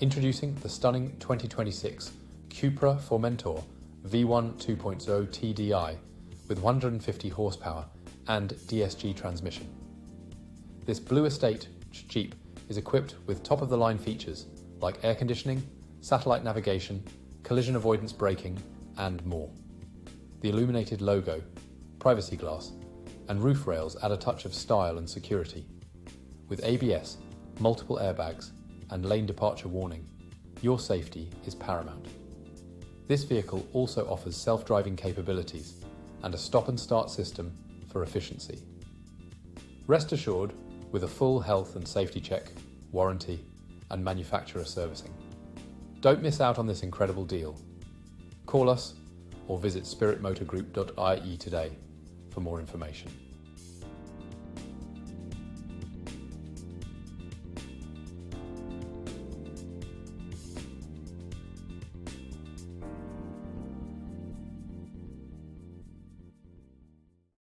Introducing the stunning 2026 Cupra Formentor V1 2.0 TDI with 150 horsepower and DSG transmission. This Blue Estatejeep is equipped with top-of-the-line features like air conditioning, satellite navigation, collision avoidance braking, and more. The illuminated logo, privacy glass, and roof rails add a touch of style and security. With ABS, multiple airbags, and lane departure warning, your safety is paramount. This vehicle also offers self-driving capabilities and a stop and start system for efficiency. Rest assured with a full health and safety check, warranty, and manufacturer servicing. Don't miss out on this incredible deal. Call us or visit spiritmotorgroup.ie today for more information.